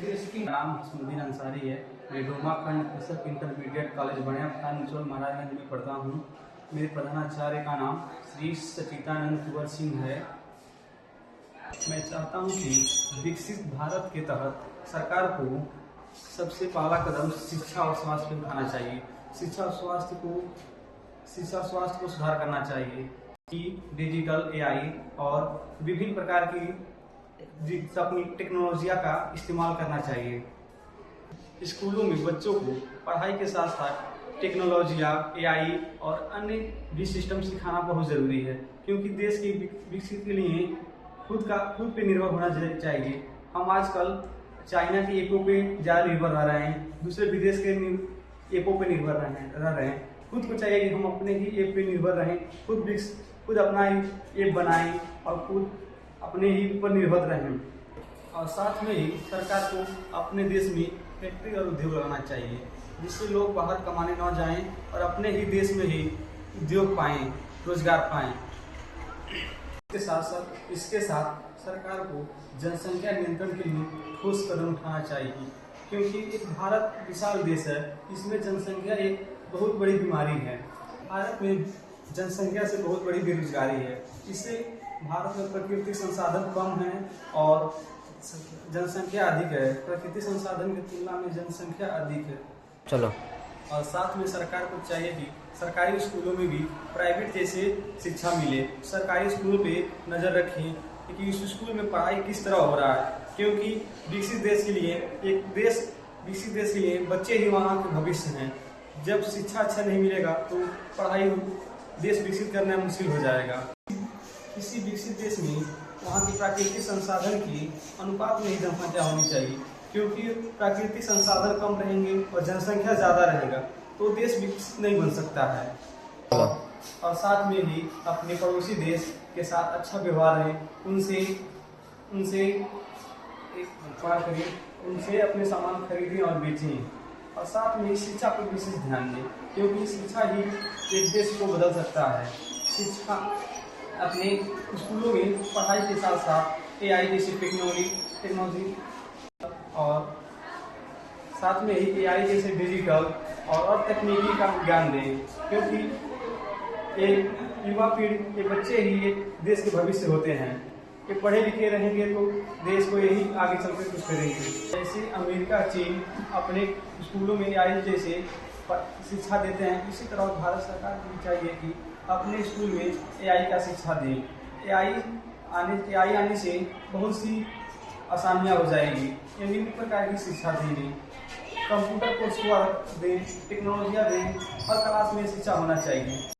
नाम हसमुद्दीन अंसारी है। मैं डोमा खंड कृषक इंटरमीडिएट कॉलेज बढ़िया निचोल महाराजगंज में पढ़ता हूँ। मेरे प्रधानाचार्य का नाम श्री सचिदानंद कुंवर सिंह है। मैं चाहता हूँ कि विकसित भारत के तहत सरकार को सबसे पहला कदम शिक्षा और स्वास्थ्य पे उठाना चाहिए। शिक्षा और स्वास्थ्य को सुधार करना चाहिए कि डिजिटल एआई और विभिन्न प्रकार की टेक्नोलॉजिया का इस्तेमाल करना चाहिए। स्कूलों में बच्चों को पढ़ाई के साथ साथ टेक्नोलॉजिया, एआई और अन्य भी सिस्टम सिखाना बहुत ज़रूरी है, क्योंकि देश के विकसित के लिए खुद पे निर्भर होना चाहिए। हम आजकल चाइना की ऐपों पे ज़्यादा निर्भर रह रहे हैं, दूसरे विदेश के ऐपों पे निर्भर रह रहे हैं। खुद को चाहिए कि हम अपने ही ऐप पे निर्भर रहें, खुद अपना ऐप बनाएं और खुद अपने ही ऊपर निर्भर रहें। और साथ में ही सरकार को अपने देश में फैक्ट्री और उद्योग लगाना चाहिए, जिससे लोग बाहर कमाने न जाएं और अपने ही देश में ही उद्योग पाएं, रोजगार पाएं। इसके साथ सरकार को जनसंख्या नियंत्रण के लिए ठोस कदम उठाना चाहिए, क्योंकि एक भारत विशाल देश है, इसमें जनसंख्या एक बहुत बड़ी बीमारी है। भारत में जनसंख्या से बहुत बड़ी बेरोजगारी है। इससे भारत में प्राकृतिक संसाधन कम है और जनसंख्या अधिक है। प्राकृतिक संसाधन की तुलना में जनसंख्या अधिक है। चलो। और साथ में सरकार को चाहिए कि सरकारी स्कूलों में भी प्राइवेट जैसे शिक्षा मिले। सरकारी स्कूलों पे नज़र रखें कि इस स्कूल में पढ़ाई किस तरह हो रहा है, क्योंकि विकसित देश के लिए बच्चे ही वहाँ के भविष्य हैं। जब शिक्षा अच्छा नहीं मिलेगा तो पढ़ाई देश विकसित करना मुश्किल हो जाएगा। किसी विकसित देश में वहाँ की प्राकृतिक संसाधन की अनुपात में ही जनसंख्या होनी चाहिए, क्योंकि प्राकृतिक संसाधन कम रहेंगे और जनसंख्या ज़्यादा रहेगा तो देश विकसित नहीं बन सकता है। और साथ में ही अपने पड़ोसी देश के साथ अच्छा व्यवहार है, उनसे अपने सामान खरीदें और बेचें। और साथ में शिक्षा पर विशेष ध्यान दें, क्योंकि शिक्षा ही एक देश को बदल सकता है। शिक्षा अपने स्कूलों में पढ़ाई के साथ साथ एआई जैसी टेक्नोलॉजी और साथ में ही एआई जैसे डिजिटल और तकनीकी का ज्ञान दें, क्योंकि एक युवा पीढ़ी के बच्चे ही एक देश के भविष्य होते हैं। ये पढ़े लिखे रहेंगे तो देश को यही आगे चलकर कुछ करेंगे। जैसे अमेरिका, चीन अपने स्कूलों में एआई जैसे शिक्षा देते हैं, इसी तरह भारत सरकार को भी चाहिए कि अपने स्कूल में एआई का शिक्षा दें। एआई आने से बहुत सी आसानियाँ हो जाएगी। ये विभिन्न प्रकार की शिक्षा देंगे, कंप्यूटर कोर्स दें, टेक्नोलॉजियाँ दें, हर क्लास में शिक्षा होना चाहिए।